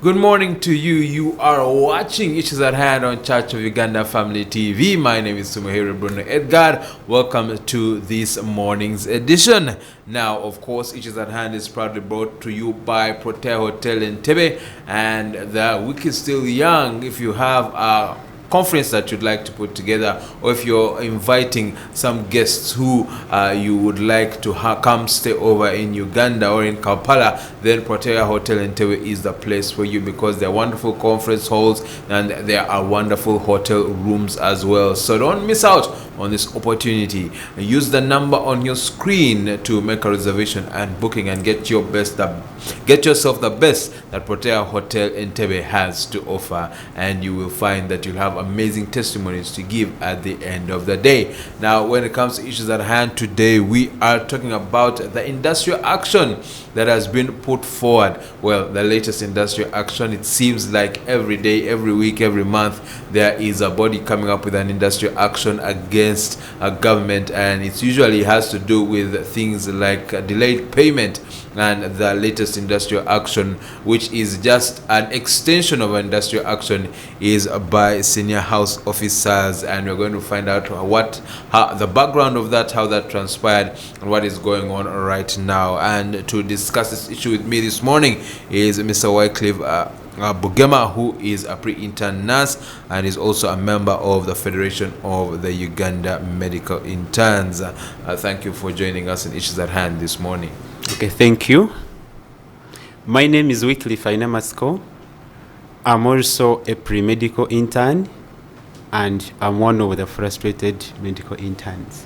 Good morning to you. You are watching Issues at Hand on Church of Uganda Family TV. My name is Sumuhiri Bruno Edgar. Welcome to this morning's edition. Now, of course, Issues at Hand is proudly brought to you by Protea Hotel in Tebe. And the week is still young. If you have a conference that you'd like to put together, or if you're inviting some guests who you would like to come stay over in Uganda or in Kampala, then Protea Hotel in Tebe is the place for you, because they're wonderful conference halls and there are wonderful hotel rooms as well. So don't miss out on this opportunity. Use the number on your screen to make a reservation and booking and get yourself the best that Protea Hotel in Tebe has to offer, and you will find that you'll have amazing testimonies to give at the end of the day. Now, when it comes to Issues at Hand today, we are talking about the industrial action that has been put forward. Well, the latest industrial action, it seems like every day, every week, every month, there is a body coming up with an industrial action against a government, and it usually has to do with things like delayed payment. And the latest industrial action, which is just an extension of industrial action, is by senior house officers, and we're going to find out how the background of that, how that transpired, and what is going on right now. And to discuss this issue with me this morning is Mr. Wycliff Bugema, who is a pre-intern nurse and is also a member of the Federation of the Uganda Medical Interns. Thank you for joining us in Issues at Hand this morning. Okay, thank you. My name is Wycliff Ainamatsiko. I'm also a pre-medical intern, and I'm one of the frustrated medical interns.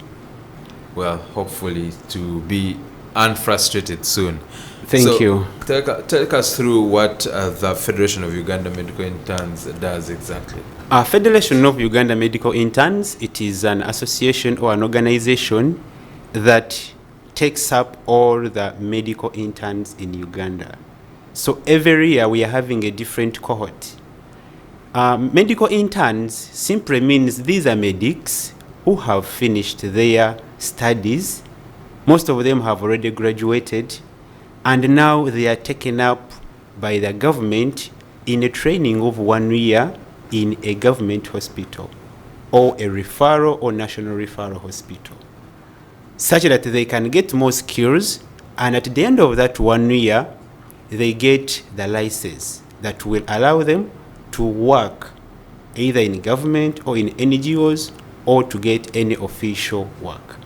Well, hopefully to be unfrustrated soon. Thank you. Take us through what the Federation of Uganda Medical Interns does exactly. Federation of Uganda Medical Interns, it is an association or an organization that takes up all the medical interns in Uganda. So every year we are having a different cohort. Medical interns simply means these are medics who have finished their studies. Most of them have already graduated, and now they are taken up by the government in a training of 1 year in a government hospital or a referral or national referral hospital, such that they can get more skills, and at the end of that 1 year, they get the license that will allow them to work either in government or in NGOs or to get any official work.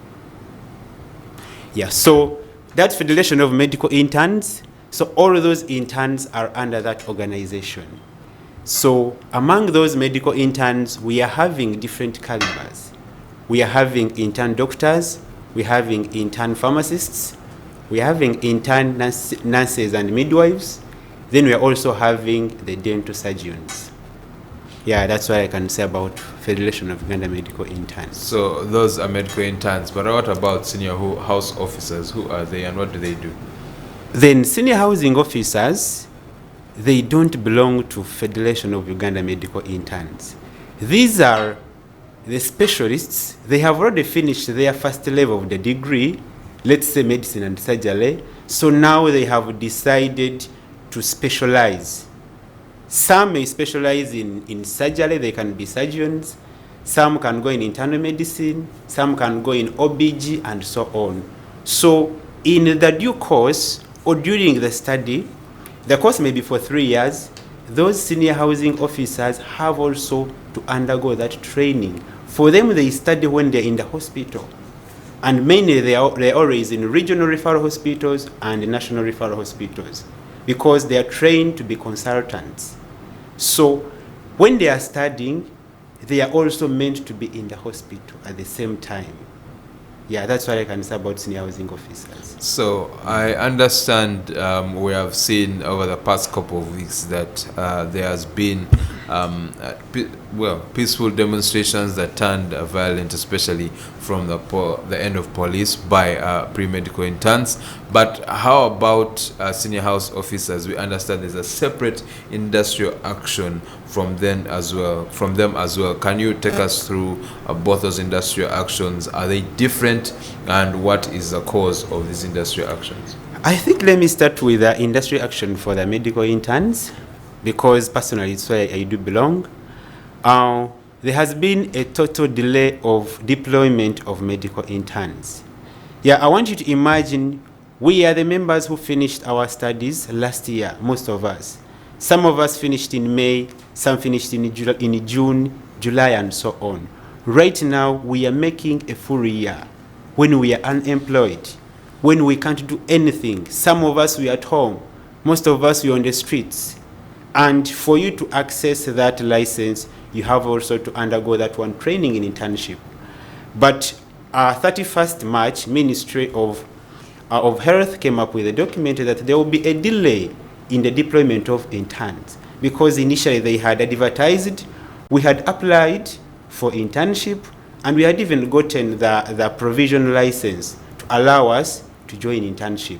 Yeah, so that's Federation of Medical Interns. So all of those interns are under that organization. So among those medical interns, we are having different calibers. We are having intern doctors, we're having intern pharmacists, we're having intern nurses and midwives, then we're also having the dental surgeons. Yeah, that's what I can say about Federation of Uganda Medical Interns. So those are medical interns, but what about senior house officers? Who are they and what do they do? Then senior housing officers, they don't belong to Federation of Uganda Medical Interns. These are the specialists. They have already finished their first level of the degree, let's say medicine and surgery. So now they have decided to specialize. Some may specialize in surgery, they can be surgeons. Some can go in internal medicine, some can go in OBG, and so on. So in the due course or during the study, the course may be for 3 years, those senior housing officers have also to undergo that training. For them, they study when they're in the hospital. And mainly they're always in regional referral hospitals and national referral hospitals, because they are trained to be consultants. So when they are studying, they are also meant to be in the hospital at the same time. Yeah, that's what I can say about senior housing officers. So I understand we have seen over the past couple of weeks that there has been peaceful demonstrations that turned violent, especially from the end of police by pre-medical interns. But how about senior house officers? We understand there's a separate industrial action from them as well. Can you take us through both those industrial actions? Are they different, and what is the cause of these industrial actions? I think let me start with the industrial action for the medical interns. because personally it's where I do belong. There has been a total delay of deployment of medical interns. Yeah, I want you to imagine we are the members who finished our studies last year, most of us. Some of us finished in May, some finished in June, July, and so on. Right now, we are making a full year when we are unemployed, when we can't do anything. Some of us, we are at home. Most of us, we are on the streets. And for you to access that license, you have also to undergo that one training in internship. But 31st March, Ministry of Health came up with a document that there will be a delay in the deployment of interns, because initially they had advertised, we had applied for internship, and we had even gotten the provisional license to allow us to join internship.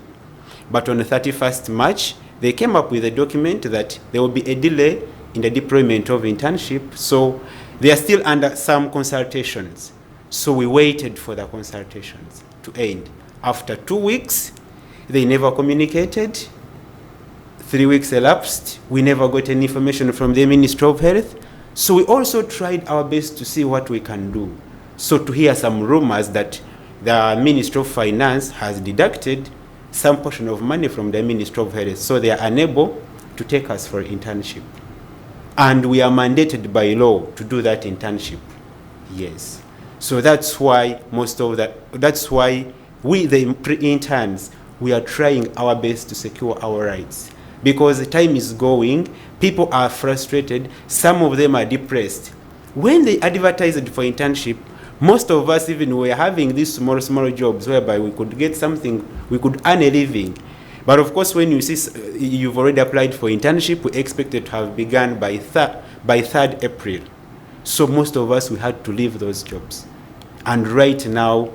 But on the 31st March, they came up with a document that there will be a delay in the deployment of internship, so they are still under some consultations. So we waited for the consultations to end. After 2 weeks, they never communicated. 3 weeks elapsed, we never got any information from the Ministry of Health. So we also tried our best to see what we can do. So to hear some rumors that the Ministry of Finance has deducted some portion of money from the Ministry of Health, so they are unable to take us for internship. And we are mandated by law to do that internship. Yes. So that's why we, the pre-interns, we are trying our best to secure our rights. Because the time is going, people are frustrated, some of them are depressed. When they advertised for internship, most of us even were having these small jobs whereby we could get something, we could earn a living. But of course, when you see you've already applied for internship, we expect it to have begun by 3rd April. So most of us, we had to leave those jobs. And right now,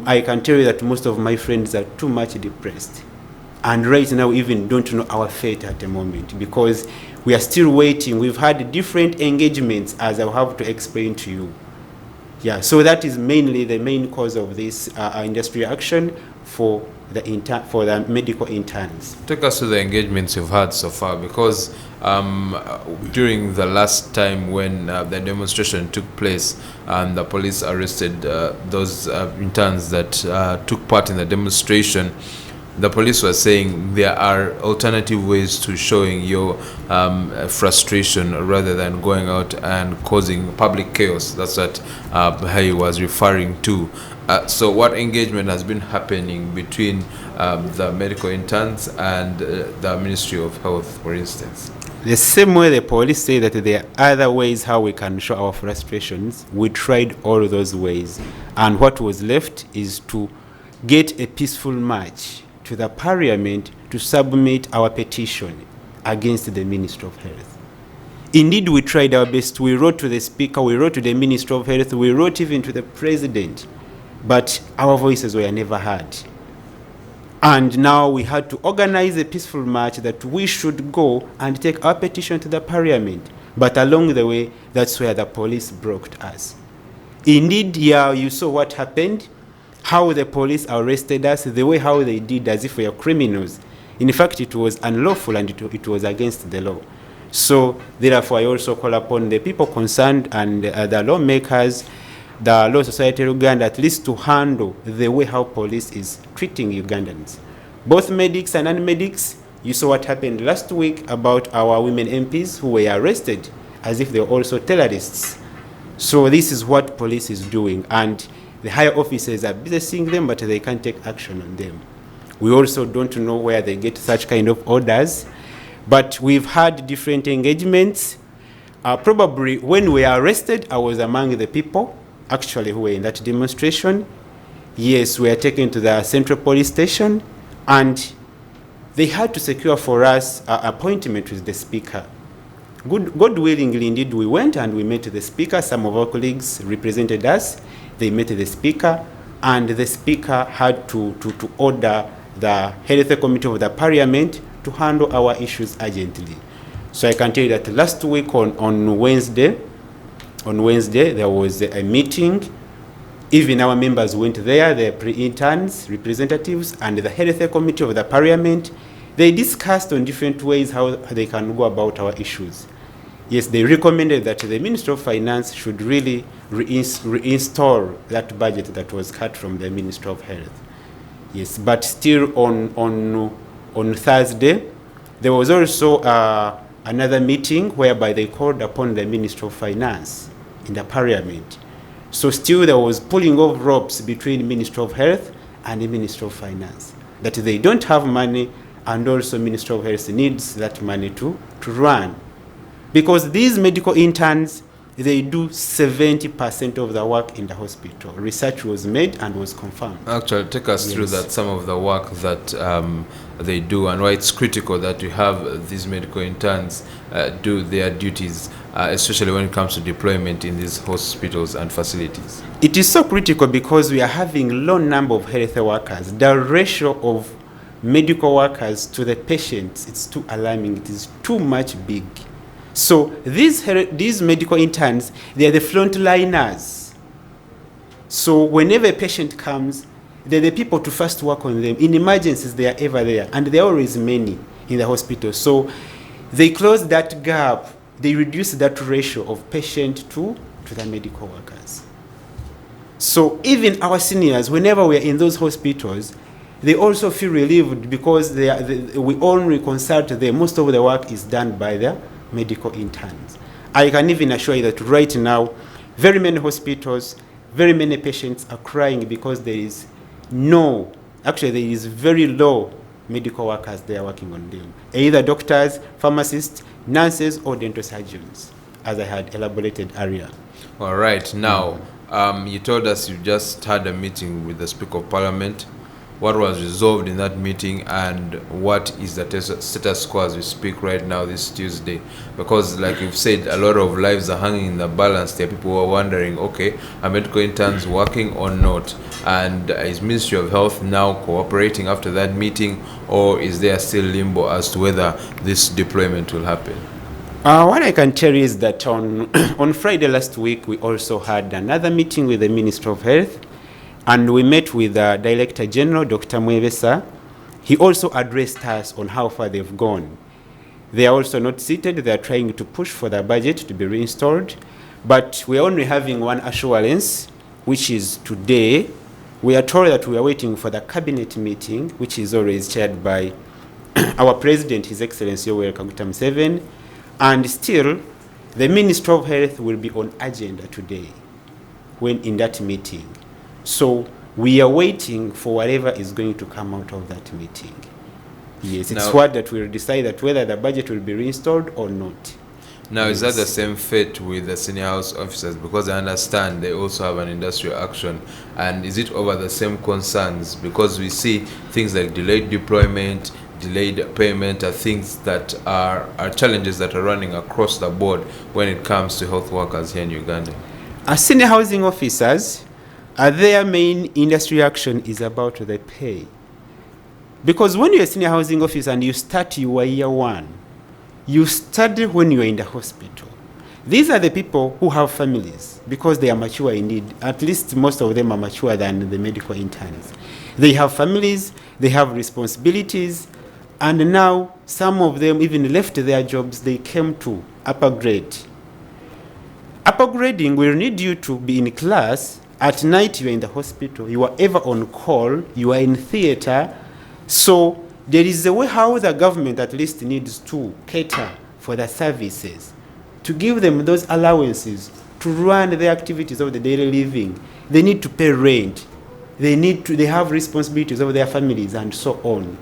I can tell you that most of my friends are too much depressed. And right now, we even don't know our fate at the moment, because we are still waiting. We've had different engagements, as I'll have to explain to you. Yeah, so that is mainly the main cause of this industry action for the medical interns. Take us to the engagements you've had so far, because during the last time when the demonstration took place and the police arrested those interns that took part in the demonstration, the police were saying there are alternative ways to showing your frustration rather than going out and causing public chaos. That's what he was referring to. So what engagement has been happening between the medical interns and the Ministry of Health, for instance? The same way the police say that there are other ways how we can show our frustrations, we tried all those ways. And what was left is to get a peaceful march to the Parliament to submit our petition against the Ministry of Health. Indeed, we tried our best. We wrote to the Speaker, we wrote to the Ministry of Health, we wrote even to the President, but our voices were never heard. And now we had to organize a peaceful march that we should go and take our petition to the Parliament. But along the way, that's where the police broke us. Indeed, yeah, you saw what happened, how the police arrested us, the way how they did as if we are criminals. In fact, it was unlawful and it was against the law. So therefore, I also call upon the people concerned and the lawmakers, the Law Society of Uganda, at least to handle the way how police is treating Ugandans. Both medics and non-medics, you saw what happened last week about our women MPs who were arrested as if they were also terrorists. So this is what police is doing, and the higher officers are busy seeing them, but they can't take action on them. We also don't know where they get such kind of orders, but we've had different engagements. Probably when we were arrested, I was among the people actually who were in that demonstration. Yes, we were taken to the Central Police Station, and they had to secure for us an appointment with the Speaker. God willingly, indeed, we went and we met the Speaker. Some of our colleagues represented us. They met the Speaker, and the Speaker had to order the Health Committee of the Parliament to handle our issues urgently. So I can tell you that last week on Wednesday, there was a meeting. Even our members went there, the pre-interns, representatives, and the Health Committee of the Parliament. They discussed on different ways how they can go about our issues. Yes, they recommended that the Ministry of Finance should really reinstall that budget that was cut from the Ministry of Health. Yes, but still on Thursday, there was also another meeting whereby they called upon the Ministry of Finance in the Parliament. So still there was pulling of ropes between Ministry of Health and the Ministry of Finance, that they don't have money, and also Ministry of Health needs that money to run. Because these medical interns, they do 70% of the work in the hospital. Research was made and was confirmed. Actually, take us through that, some of the work that they do, and why it's critical that we have these medical interns do their duties, especially when it comes to deployment in these hospitals and facilities. It is so critical because we are having low number of health workers. The ratio of medical workers to the patients, it's too alarming. It is too much big. So these medical interns, they are the frontliners. So whenever a patient comes, they're the people to first work on them. In emergencies, they are ever there, and there are always many in the hospital. So they close that gap. They reduce that ratio of patient to the medical workers. So even our seniors, whenever we are in those hospitals, they also feel relieved because we only consult them. Most of the work is done by the medical interns. I can even assure you that right now, very many hospitals, very many patients are crying because there is very low medical workers there working on them. Either doctors, pharmacists, nurses, or dental surgeons, as I had elaborated earlier. All right. Now, you told us you just had a meeting with the Speaker of Parliament. What was resolved in that meeting, and what is the status quo as we speak right now this Tuesday? Because like you've said, a lot of lives are hanging in the balance. There are people who are wondering, okay, are medical interns working or not? And is Ministry of Health now cooperating after that meeting, or is there still limbo as to whether this deployment will happen? What I can tell you is that on Friday last week, we also had another meeting with the Ministry of Health. And we met with the Director General, Dr. Mwevesa. He also addressed us on how far they've gone. They are also not seated. They are trying to push for the budget to be reinstalled. But we are only having one assurance, which is today. We are told that we are waiting for the cabinet meeting, which is always chaired by our President, His Excellency Yoweri Kaguta Museveni. And still, the Ministry of Health will be on agenda today when in that meeting. So we are waiting for whatever is going to come out of that meeting. Yes, it's what that will decide that whether the budget will be reinstalled or not. Now, is that the same fate with the senior house officers? Because I understand they also have an industrial action. And is it over the same concerns? Because we see things like delayed deployment, delayed payment are things that are challenges that are running across the board when it comes to health workers here in Uganda. As senior housing officers, their main industry action is about the pay. Because when you're a senior housing officer and you start your year one, you study when you're in the hospital. These are the people who have families because they are mature indeed. At least most of them are mature than the medical interns. They have families, they have responsibilities, and now some of them even left their jobs, they came to upper grade. Upper grading will need you to be in class. At night, you are in the hospital. You are ever on call. You are in theater. So there is a way how the government at least needs to cater for the services, to give them those allowances, to run the activities of the daily living. They need to pay rent. They have responsibilities over their families and so on.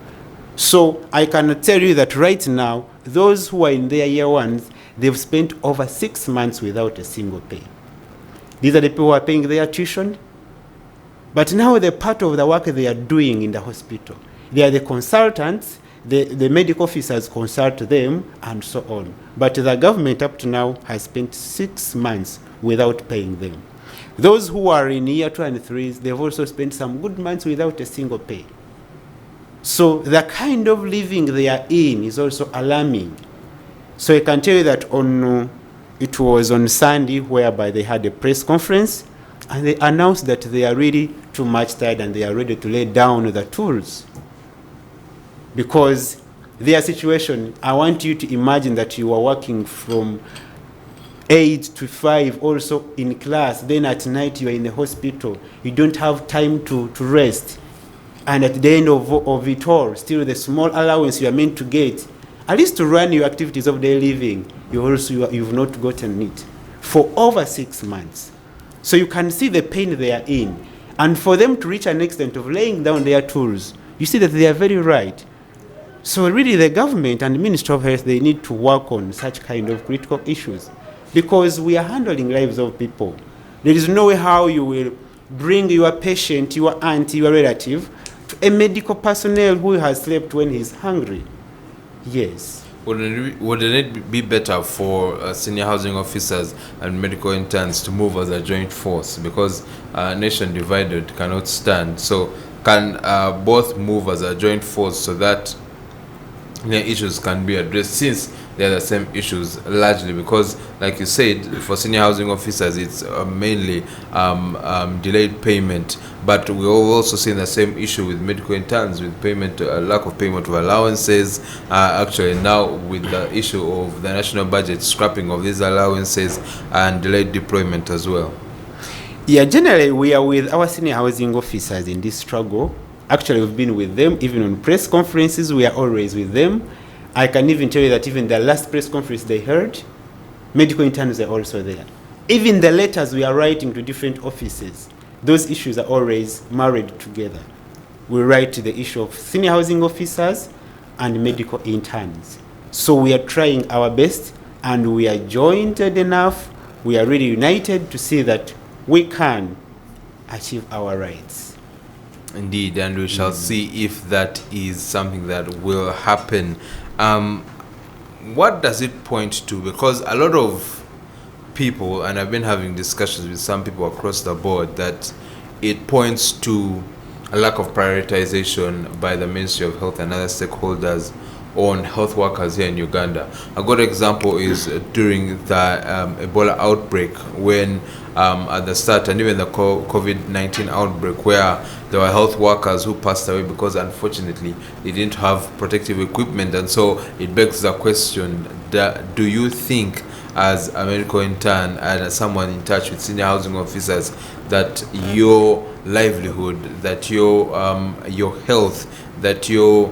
So I can tell you that right now, those who are in their year ones, they've spent over 6 months without a single pay. These are the people who are paying their tuition. But now the part of the work they are doing in the hospital, they are the consultants, the medical officers consult them, and so on. But the government up to now has spent 6 months without paying them. Those who are in year 2 and 3, they've also spent some good months without a single pay. So the kind of living they are in is also alarming. So I can tell you that it was on Sunday whereby they had a press conference and they announced that they are really too much tired and they are ready to lay down the tools. Because Their situation, I want you to imagine that you are working from 8 to 5 also in class, then at night you are in the hospital, you don't have time to rest, and at the end of it all, still the small allowance you are meant to get, at least to run your activities of daily living, you've not gotten it for over 6 months. So you can see the pain they are in, and for them to reach an extent of laying down their tools, you see that they are very right. So really the government and the Ministry of Health, they need to work on such kind of critical issues, because we are handling lives of people. There is no way how you will bring your patient, your aunt, your relative, to a medical personnel who has slept when he's hungry. Yes. Wouldn't it be better for senior housing officers and medical interns to move as a joint force? Because a nation divided cannot stand. So can both move as a joint force so that the issues can be addressed, since they're the same issues largely? Because like you said, for senior housing officers it's mainly delayed payment, but we're also seeing the same issue with medical interns, with payment, lack of payment of allowances, actually now with the issue of the national budget scrapping of these allowances and delayed deployment as well. Yeah, generally we are with our senior housing officers in this struggle. Actually, we've been with them even on press conferences. We are always with them. I can even tell you that even the last press conference they heard, medical interns are also there. Even the letters we are writing to different offices, those issues are always married together. We write to the issue of senior housing officers and medical interns. So we are trying our best, and we are jointed enough, we are really united to see that we can achieve our rights. Indeed, and we shall see if that is something that will happen. What does it point to? Because a lot of people, and I've been having discussions with some people across the board, that it points to a lack of prioritization by the Ministry of Health and other stakeholders on health workers here in Uganda. A good example is during the Ebola outbreak, when at the start, and even the COVID-19 outbreak, where there were health workers who passed away because unfortunately they didn't have protective equipment. And so it begs the question, do you think as a medical intern and as someone in touch with senior housing officers that your livelihood, that your health, that your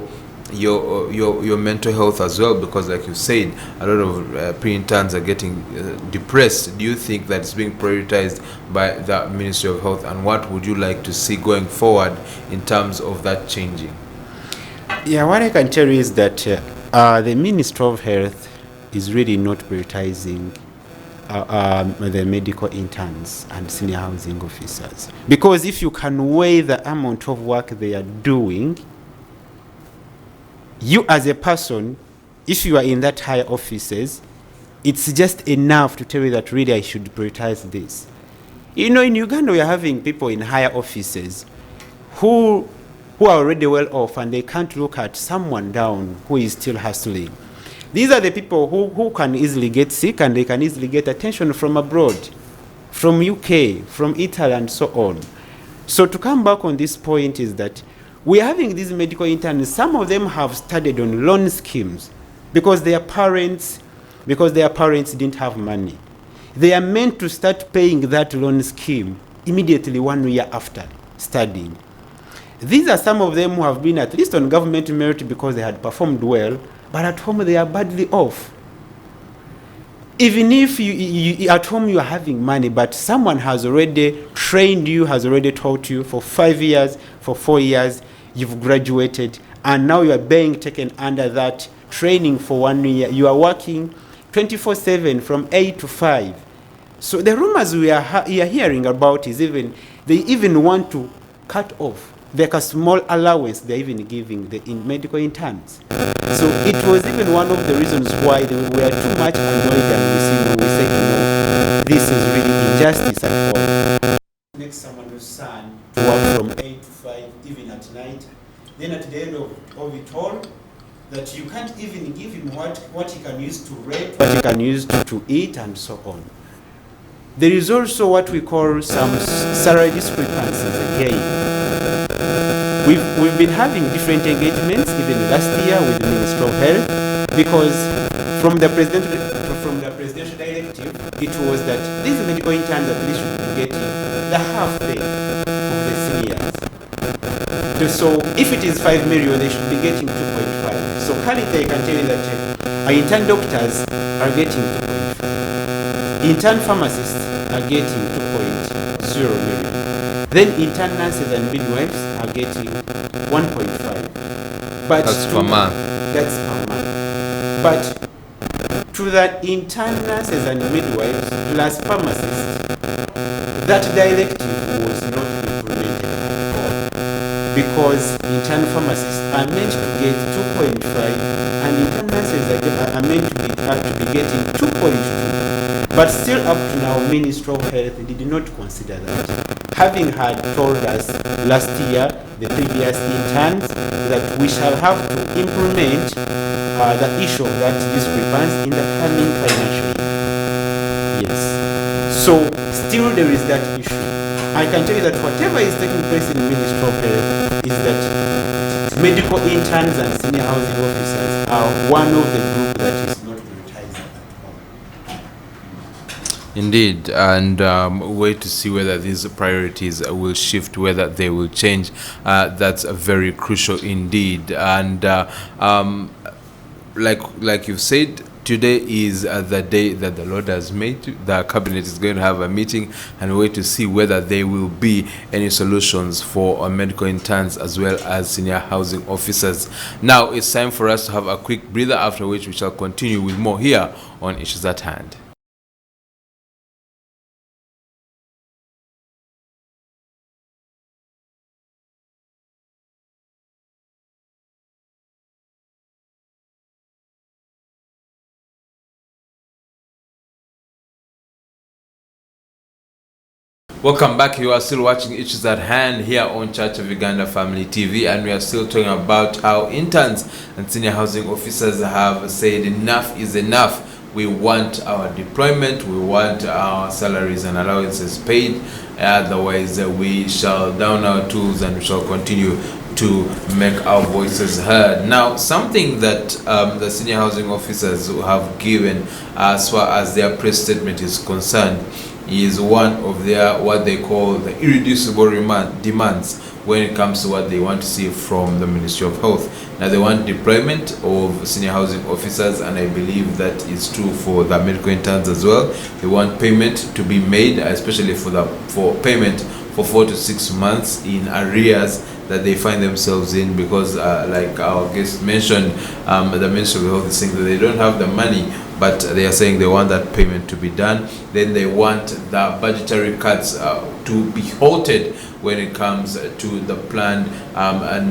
mental health as well, because like you said, a lot of pre-interns are getting depressed, do you think that it's being prioritized by the Ministry of Health, and what would you like to see going forward in terms of that changing? Yeah, what I can tell you is that the Ministry of Health is really not prioritizing the medical interns and senior housing officers, because if you can weigh the amount of work they are doing, you as a person, if you are in that higher offices, it's just enough to tell you that really I should prioritize this. You know, in Uganda we are having people in higher offices who are already well off, and they can't look at someone down who is still hustling. These are the people who can easily get sick, and they can easily get attention from abroad, from UK, from Italy, and so on. So to come back on this point is that we are having these medical interns. Some of them have studied on loan schemes because their parents didn't have money. They are meant to start paying that loan scheme immediately 1 year after studying. These are some of them who have been at least on government merit because they had performed well, but at home they are badly off. Even if you at home you are having money, but someone has already trained you, has already taught you for 5 years, for 4 years, you've graduated, and now you are being taken under that training for 1 year. You are working 24/7 from 8 to 5. So the rumors we are hearing about is they even want to cut off like a small allowance they're even giving the medical interns. So it was even one of the reasons why we were too much annoyed, and we said, no, this is really injustice at all. Make someone's son to work from 8 to 5, even at night. Then at the end of it all, that you can't even give him what he can use to rent, what he can use to eat, and so on. There is also what we call some salary discrepancies again. We've been having different engagements, even last year with the Ministry of Health, because from the presidential directive, it was that these medical interns at least should be getting the half pay of the seniors. So if it is 5 million, they should be getting 2.5. So currently I can tell you that intern doctors are getting 2.5. Intern pharmacists are getting 2.0 million. Then intern nurses and midwives are getting 1.5. But That's per month. That's per month. But to the intern nurses and midwives plus pharmacists, that directive was not implemented at all, because intern pharmacists are meant to get 2.5 and intern nurses are meant to be getting 2.2. But still up to now, Ministry of Health did not consider that, having had told us last year, the previous interns, that we shall have to implement the issue of that discrepancy in the coming financial year. Yes. So still there is that issue. I can tell you that whatever is taking place in Ministry of Health is that medical interns and senior housing officers are one of the group that is not prioritized at all. Indeed, and wait to see whether these priorities will shift, whether they will change. That's very crucial indeed. And like you've said, today is the day that the Lord has made. The cabinet is going to have a meeting and wait to see whether there will be any solutions for medical interns as well as senior housing officers. Now it's time for us to have a quick breather, after which we shall continue with more here on Issues at Hand. Welcome back. You are still watching Issues at Hand here on Church of Uganda Family TV, and we are still talking about how interns and senior housing officers have said enough is enough. We want our deployment, we want our salaries and allowances paid, otherwise we shall down our tools and we shall continue to make our voices heard. Now, something that the senior housing officers have given as far as their press statement is concerned is one of their what they call the irreducible demands when it comes to what they want to see from the Ministry of Health. Now, they want deployment of senior housing officers, and I believe that is true for the medical interns as well. They want payment to be made, especially for payment for 4 to 6 months in arrears that they find themselves in, because like our guest mentioned, the Ministry of Health is saying that they don't have the money, but they are saying they want that payment to be done. Then they want the budgetary cuts to be halted when it comes to the planned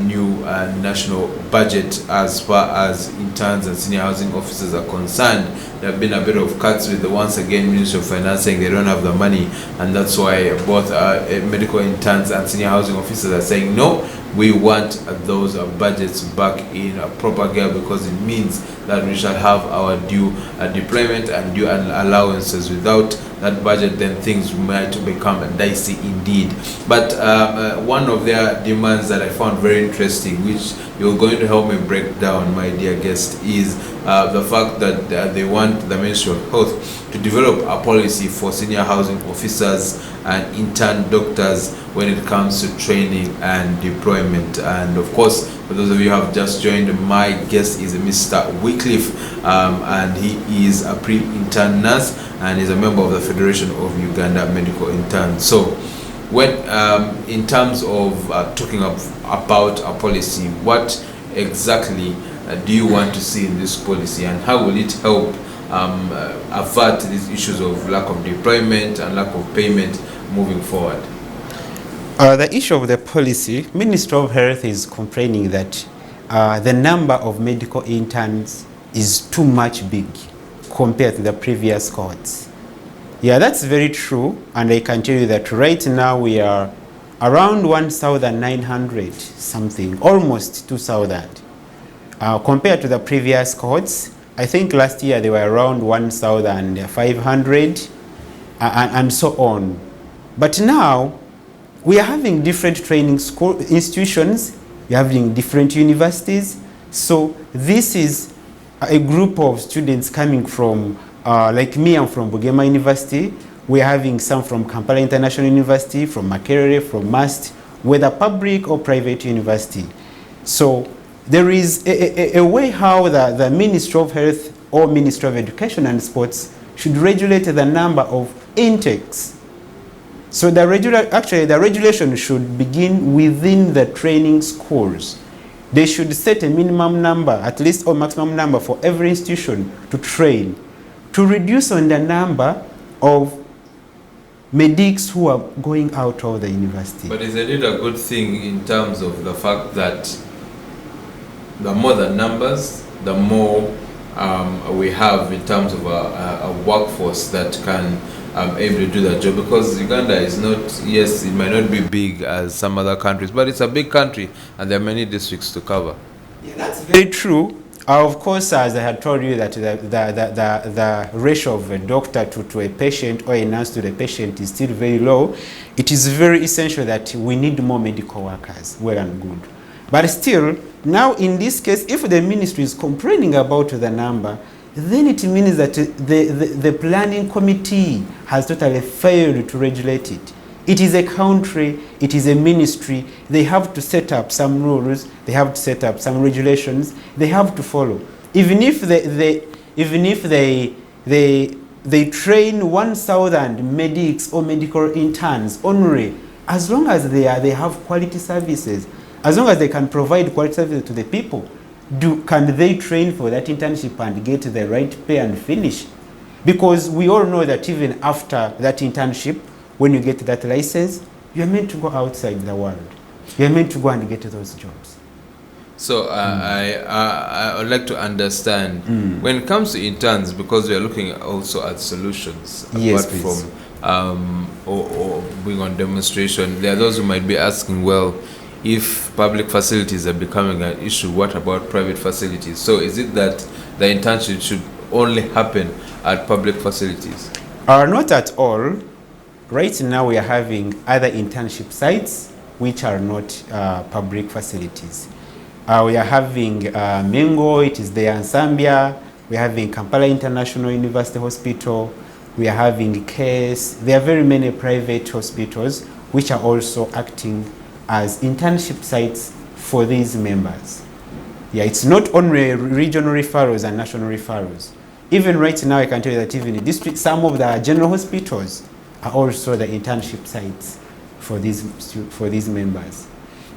new national budget as far as interns and senior housing officers are concerned. There have been a bit of cuts with the, once again, Ministry of Finance saying they don't have the money, and that's why both medical interns and senior housing officers are saying no, we want those budgets back in proper gear, because it means that we shall have our due deployment and due allowances. Without that budget, then things might become dicey indeed. But one of their demands that I found very interesting, which you're going to help me break down, my dear guest, is the fact that they want the Ministry of Health to develop a policy for senior housing officers and intern doctors when it comes to training and deployment. And of course, for those of you who have just joined, my guest is Mr. Wycliff, and he is a pre-intern nurse and is a member of the Federation of Uganda Medical Interns. So when in terms of talking about a policy, what exactly do you want to see in this policy, and how will it help avert these issues of lack of deployment and lack of payment moving forward? The issue of the policy, Ministry of Health is complaining that the number of medical interns is too much big compared to the previous cohorts. Yeah, that's very true, and I can tell you that right now we are around 1,900 something, almost 2,000. Compared to the previous cohorts, I think last year they were around 1,500 and so on. But now we are having different training institutions you're having different universities. So this is a group of students coming from, like me, I'm from Bugema University. We're having some from Kampala International University, from Makerere, from MUST, whether public or private university. So there is a way how the Ministry of Health or Ministry of Education and Sports should regulate the number of intakes. So the regulation should begin within the training schools. They should set a minimum number, at least, or maximum number for every institution to train, to reduce on the number of medics who are going out of the university. But is it a good thing in terms of the fact that the more the numbers, the more we have in terms of a workforce that can able to do that job? Because Uganda is not, yes, it might not be big as some other countries, but it's a big country and there are many districts to cover. Yeah, that's very true. Of course, as I had told you, that the ratio of a doctor to a patient or a nurse to the patient is still very low. It is very essential that we need more medical workers, well and good. But still, now in this case, if the ministry is complaining about the number, then it means that the planning committee has totally failed to regulate it. It is a country, it is a ministry. They have to set up some rules, they have to set up some regulations, they have to follow. Even if they train 1,000 medics or medical interns only, as long as they have quality services, as long as they can provide quality services to the people, can they train for that internship and get the right pay and finish? Because we all know that even after that internship, when you get that license, you're meant to go outside the world. You're meant to go and get those jobs. So I would like to understand, when it comes to interns, because we are looking also at solutions, yes, apart from or being on demonstration, there are those who might be asking, well, if public facilities are becoming an issue, what about private facilities? So is it that the internship should only happen at public facilities? Not at all. Right now we are having other internship sites which are not public facilities. We are having Mengo, it is there in Zambia. We are having Kampala International University Hospital. We are having CASE. There are very many private hospitals which are also acting as internship sites for these members. Yeah, it's not only regional referrals and national referrals. Even right now, I can tell you that even in district, some of the general hospitals are also the internship sites for these members.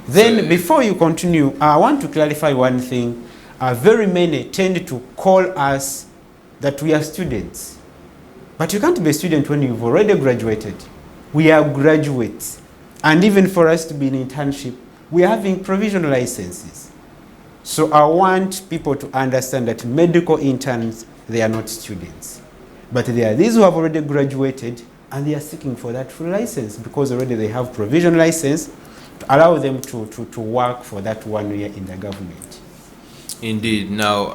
Then, before you continue, I want to clarify one thing. Very many tend to call us that we are students. But you can't be a student when you've already graduated. We are graduates. And even for us to be in internship, we are having provisional licenses. So I want people to understand that medical interns, they are not students. But there are these who have already graduated and they are seeking for that full license because already they have provisional license to allow them to work for that 1 year in the government. Indeed. Now,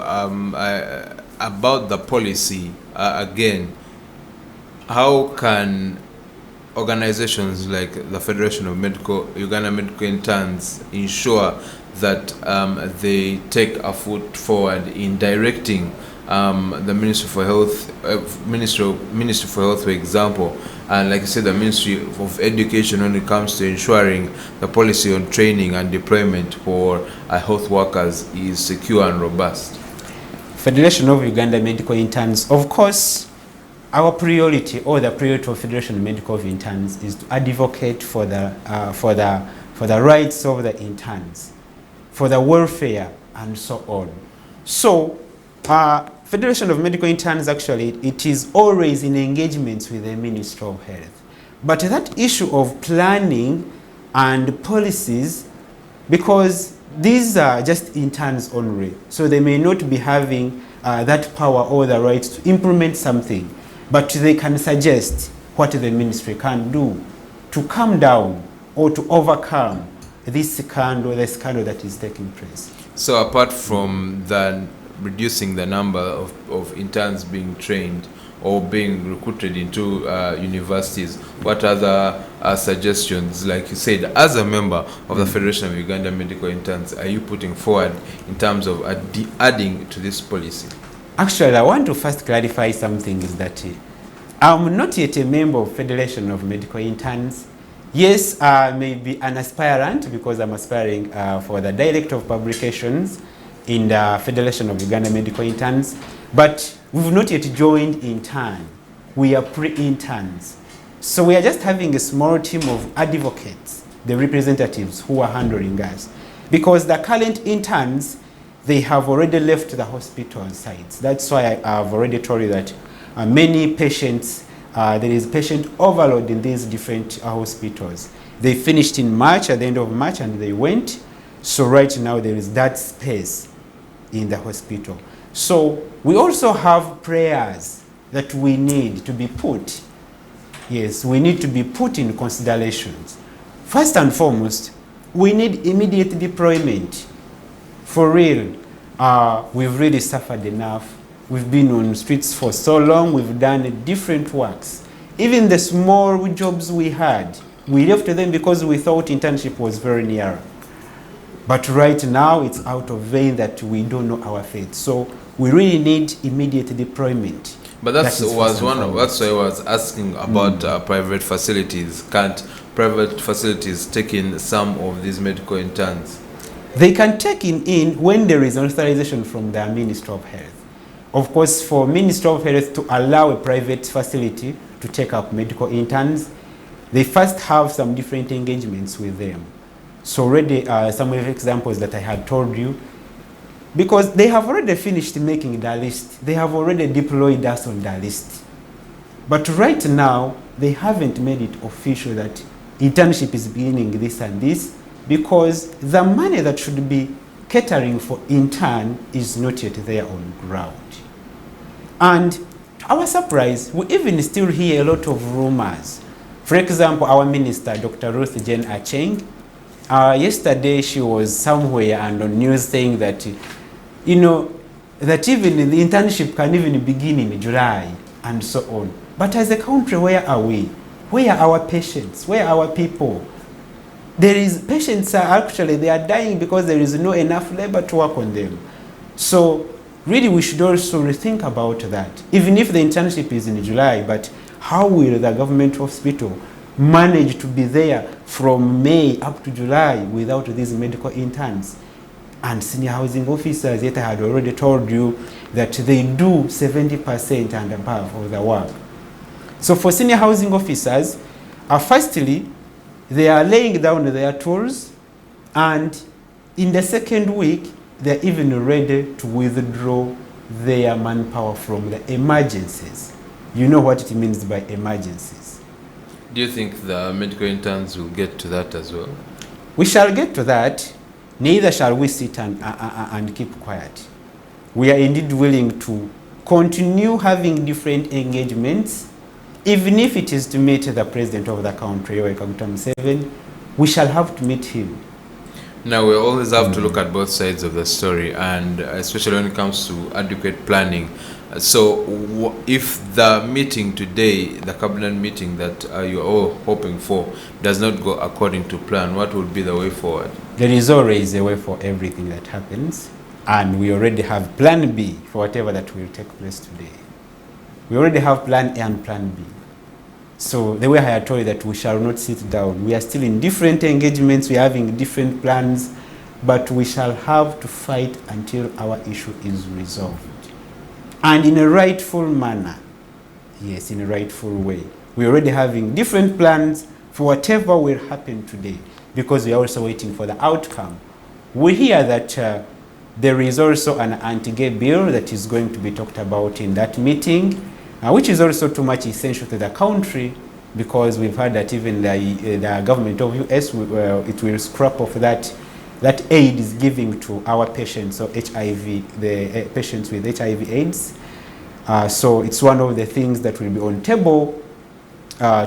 about the policy, again, how can organizations like the Federation of Uganda Medical Interns ensure that they take a foot forward in directing the Ministry for Health, Ministry for Health, for example, and like I said, the Ministry of Education when it comes to ensuring the policy on training and deployment for health workers is secure and robust? Federation of Uganda Medical Interns, of course, our priority, or the priority of Federation of Medical Interns, is to advocate for the rights of the interns, for the welfare, and so on. So, Federation of Medical Interns, actually, it is always in engagements with the Ministry of Health. But that issue of planning and policies, because these are just interns only, so they may not be having that power or the right to implement something, but they can suggest what the ministry can do to calm down or to overcome this scandal, the scandal that is taking place. So apart from the reducing the number of interns being trained or being recruited into universities, what other suggestions, like you said, as a member of the Federation of Uganda Medical Interns, are you putting forward in terms of adding to this policy? Actually, I want to first clarify something is that I'm not yet a member of Federation of Medical Interns. Yes, I may be an aspirant because I'm aspiring for the Director of Publications in the Federation of Uganda Medical Interns, but we've not yet joined intern. We are pre-interns. So we are just having a small team of advocates, the representatives who are handling us. Because the current interns, they have already left the hospital sites. That's why I've already told you that many patients, there is patient overload in these different hospitals. They finished in March, at the end of March, and they went. So right now there is that space in the hospital. So we also have prayers that we need to be put. Yes, we need to be put in considerations. First and foremost, we need immediate deployment. For real, we've really suffered enough. We've been on streets for so long, we've done different works. Even the small jobs we had, we left them because we thought internship was very near. But right now, it's out of vain that we don't know our fate. So we really need immediate deployment. But that's why I was asking about private facilities. Can't private facilities take in some of these medical interns? They can take in when there is authorization from the Ministry of Health. Of course, for Ministry of Health to allow a private facility to take up medical interns, they first have some different engagements with them. So already some of the examples that I had told you, because they have already finished making the list. They have already deployed us on the list. But right now, they haven't made it official that internship is beginning this and this, because the money that should be catering for intern is not yet there on ground. And to our surprise, we even still hear a lot of rumors. For example, our minister, Dr. Ruth Jane Acheng, yesterday she was somewhere and on news saying that, that even the internship can even begin in July and so on. But as a country, where are we? Where are our patients? Where are our people? Patients are actually, they are dying because there is no enough labor to work on them. So really we should also rethink about that. Even if the internship is in July, but how will the government hospital manage to be there from May up to July without these medical interns? And senior housing officers, yet I had already told you that they do 70% and above of the work. So for senior housing officers, firstly, they are laying down their tools, and in the second week, they're even ready to withdraw their manpower from the emergencies. You know what it means by emergencies. Do you think the medical interns will get to that as well? We shall get to that. Neither shall we sit and keep quiet. We are indeed willing to continue having different engagements, even if it is to meet the president of the country, Yoweri Kaguta Museveni. We shall have to meet him. Now, we always have to look at both sides of the story, and especially when it comes to adequate planning. So if the meeting today, the cabinet meeting that you're all hoping for, does not go according to plan, what will be the way forward? There is always a way for everything that happens, and we already have plan B for whatever that will take place today. We already have plan A and plan B. So the way I had told you that we shall not sit down. We are still in different engagements, we are having different plans, but we shall have to fight until our issue is resolved. And in a rightful manner. Yes, in a rightful way. We're already having different plans for whatever will happen today, because we are also waiting for the outcome. We hear that there is also an anti-gay bill that is going to be talked about in that meeting, which is also too much essential to the country, because we've heard that even the government of US, it will scrap off that aid is giving to our patients, so HIV, the patients with HIV/AIDS. So it's one of the things that will be on table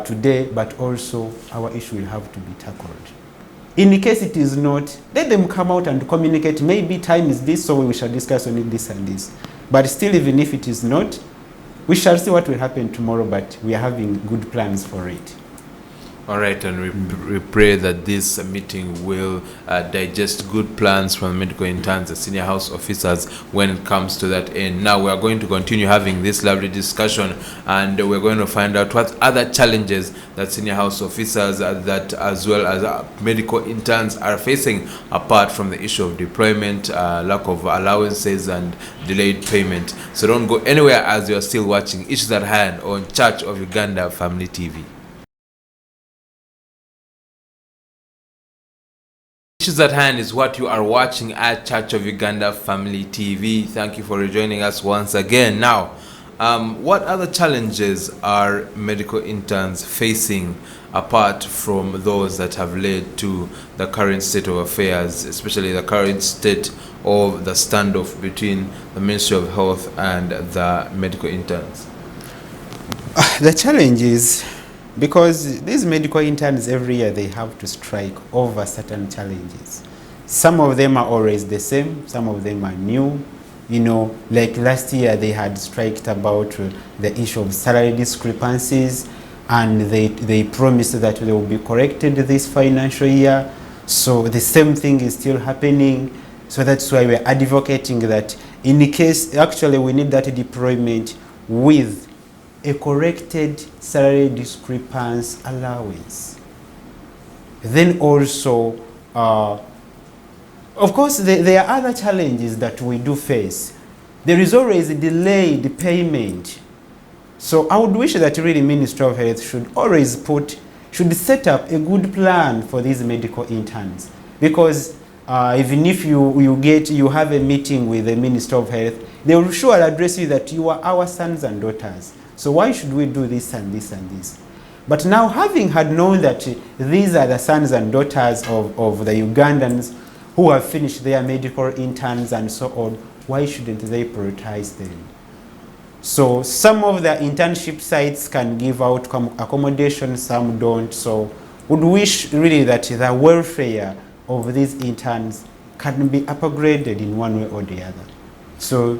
today, but also our issue will have to be tackled. In case it is not, let them come out and communicate. Maybe time is this, so we shall discuss on it, this and this. But still, even if it is not, we shall see what will happen tomorrow, but we are having good plans for it. All right, and we pray that this meeting will digest good plans from medical interns and senior house officers when it comes to that end. Now, we are going to continue having this lovely discussion, and we're going to find out what other challenges that senior house officers that as well as medical interns are facing, apart from the issue of deployment, lack of allowances, and delayed payment. So don't go anywhere as you're still watching Issues at Hand on Church of Uganda Family TV. Issues at Hand is what you are watching at Church of Uganda Family TV. Thank you for rejoining us once again. Now, what other challenges are medical interns facing apart from those that have led to the current state of affairs, especially the current state of the standoff between the Ministry of Health and the medical interns? The challenge is, because these medical interns every year they have to strike over certain challenges. Some of them are always the same, some of them are new. You know, like last year they had striked about the issue of salary discrepancies, and they promised that they will be corrected this financial year. So the same thing is still happening. So that's why we're advocating that in case actually we need that deployment with a corrected salary discrepancy allowance. Then also, of course, there are other challenges that we do face. There is always a delayed payment. So I would wish that really Ministry of Health should always should set up a good plan for these medical interns. Because even if you have a meeting with the Ministry of Health, they will surely address you that you are our sons and daughters. So why should we do this and this and this? But now, having had known that these are the sons and daughters of the Ugandans who have finished their medical interns and so on, why shouldn't they prioritize them? So some of the internship sites can give out accommodation, some don't. So would wish really that the welfare of these interns can be upgraded in one way or the other. So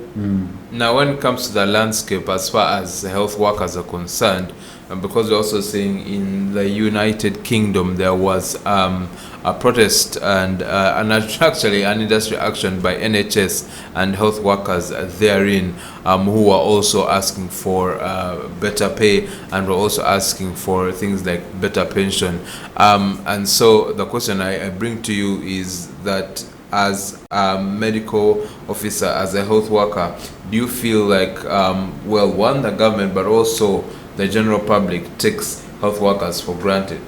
now, when it comes to the landscape, as far as health workers are concerned, because we're also seeing in the United Kingdom there was a protest and actually an industry action by NHS and health workers therein, who were also asking for better pay, and were also asking for things like better pension. And so the question I bring to you is that, as a medical officer, as a health worker, do you feel like, well, one, the government, but also the general public takes health workers for granted,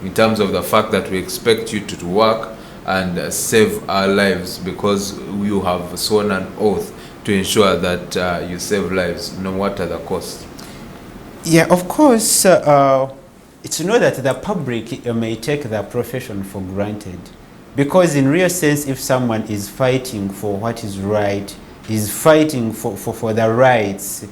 in terms of the fact that we expect you to work and save our lives because you have sworn an oath to ensure that you save lives, no matter the cost? Yeah, of course, it's not that the public may take the profession for granted. Because in real sense, if someone is fighting for what is right, is fighting for the rights,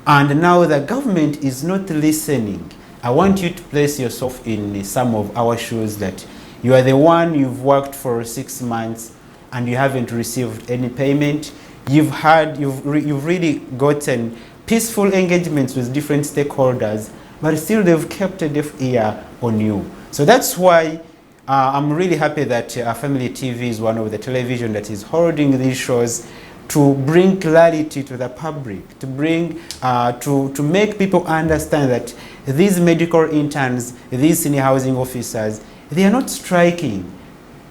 and now the government is not listening, I want you to place yourself in some of our shoes, that you are the one, you've worked for 6 months and you haven't received any payment. You've really gotten peaceful engagements with different stakeholders, but still they've kept a deaf ear on you. So that's why I'm really happy that Family TV is one of the television that is holding these shows to bring clarity to the public, to bring to make people understand that these medical interns, these senior housing officers, they are not striking,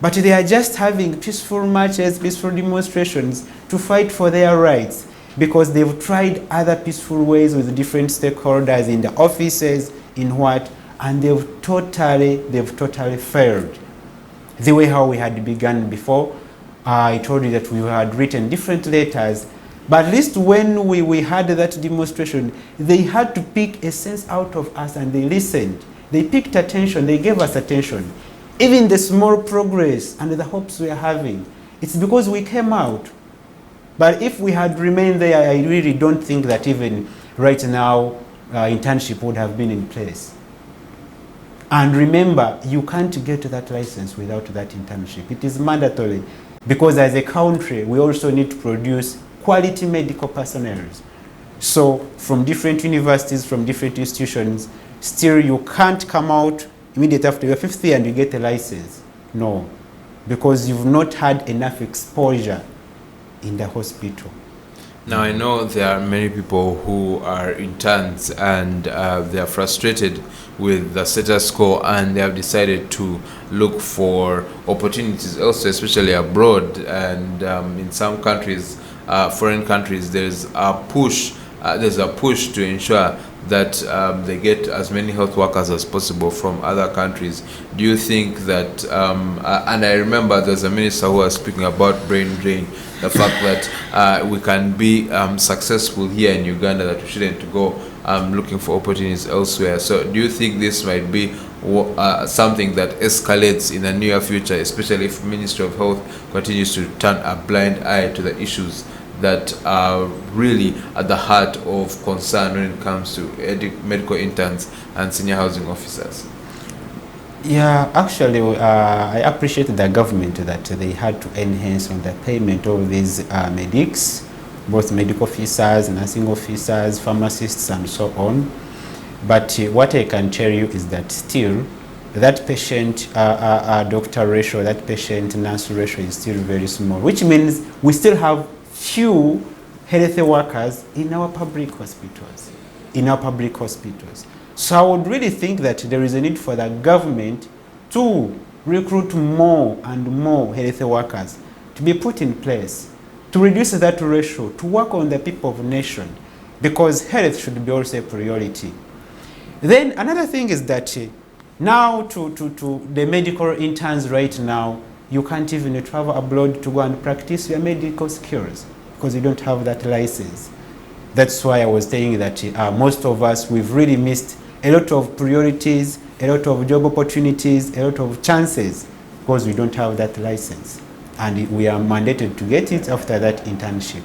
but they are just having peaceful marches, peaceful demonstrations to fight for their rights, because they've tried other peaceful ways with different stakeholders in the offices, in what, and they've totally failed. The way how we had begun before, I told you that we had written different letters, but at least when we had that demonstration, they had to pick a sense out of us, and they listened. They picked attention, they gave us attention. Even the small progress and the hopes we are having, it's because we came out. But if we had remained there, I really don't think that even right now internship would have been in place. And remember, you can't get that license without that internship. It is mandatory because as a country, we also need to produce quality medical personnel. So from different universities, from different institutions, still you can't come out immediately after your 5th year and you get a license. No, because you've not had enough exposure in the hospital. Now, I know there are many people who are interns and they are frustrated with the status quo and they have decided to look for opportunities also, especially abroad. And in some countries, foreign countries, there's a push to ensure that they get as many health workers as possible from other countries. Do you think that, and I remember there's a minister who was speaking about brain drain, the fact that we can be successful here in Uganda, that we shouldn't go looking for opportunities elsewhere. So do you think this might be something that escalates in the near future, especially if Ministry of Health continues to turn a blind eye to the issues that are really at the heart of concern when it comes to medical interns and senior housing officers? Yeah, actually, I appreciate the government that they had to enhance on the payment of these medics, both medical officers, nursing officers, pharmacists, and so on. But what I can tell you is that still, that patient-doctor ratio, that patient-nurse ratio is still very small, which means we still have few health workers in our public hospitals. So I would really think that there is a need for the government to recruit more and more health workers to be put in place, to reduce that ratio, to work on the people of the nation, because health should be also a priority. Then another thing is that now to the medical interns right now, you can't even travel abroad to go and practice your medical skills because you don't have that license. That's why I was saying that most of us, we've really missed a lot of priorities, a lot of job opportunities, a lot of chances because we don't have that license. And we are mandated to get it after that internship.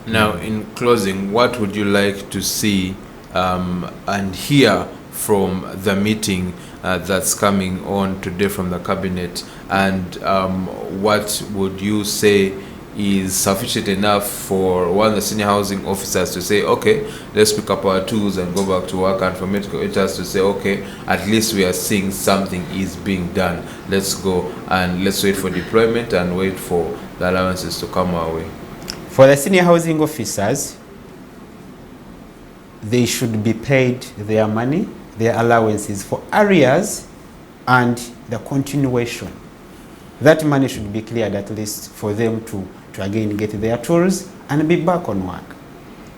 Now, in closing, what would you like to see and hear from the meeting that's coming on today from the cabinet, and what would you say is sufficient enough for one of the senior housing officers to say, okay, let's pick up our tools and go back to work, and for medical interns to say, okay, at least we are seeing something is being done, let's go and let's wait for deployment and wait for the allowances to come our way? For the senior housing officers, they should be paid their money, their allowances for arrears and the continuation. That money should be cleared at least for them to again get their tools and be back on work.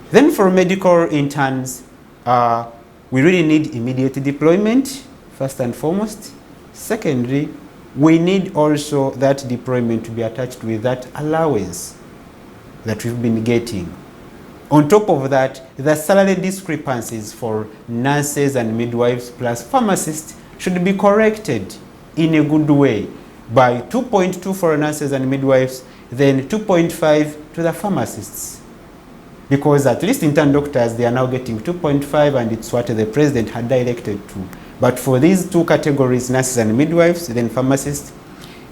Then for medical interns, we really need immediate deployment, first and foremost. Secondly, we need also that deployment to be attached with that allowance that we've been getting. On top of that, the salary discrepancies for nurses and midwives plus pharmacists should be corrected in a good way by 2.2 for nurses and midwives, then 2.5 to the pharmacists. Because at least intern doctors, they are now getting 2.5, and it's what the president had directed to. But for these two categories, nurses and midwives, then pharmacists,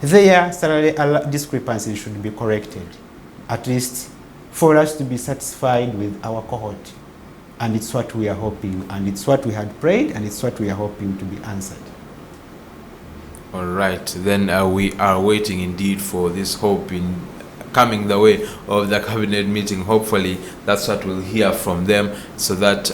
their salary discrepancies should be corrected, at least for us to be satisfied with our cohort. And it's what we are hoping, and it's what we had prayed, and it's what we are hoping to be answered. All right, then we are waiting indeed for this hope in coming the way of the cabinet meeting. Hopefully that's what we'll hear from them, so that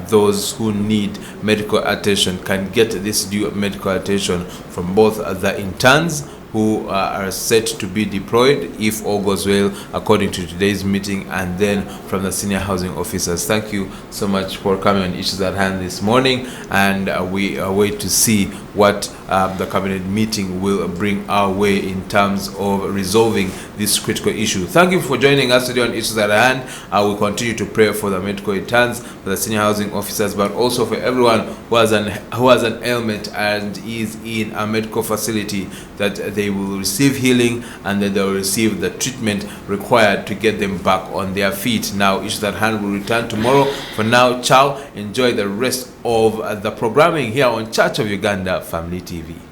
those who need medical attention can get this due medical attention from both the interns who are set to be deployed if all goes well according to today's meeting, and then from the senior housing officers. Thank you so much for coming on Issues at Hand this morning, and we wait to see what the cabinet meeting will bring our way in terms of resolving this critical issue. Thank you for joining us today on Issues at Hand. I will continue to pray for the medical interns, for the senior housing officers, but also for everyone who has an ailment and is in a medical facility, that they will receive healing and that they will receive the treatment required to get them back on their feet. Now, Issues at Hand will return tomorrow. For now, ciao. Enjoy the rest of the programming here on Church of Uganda Family TV.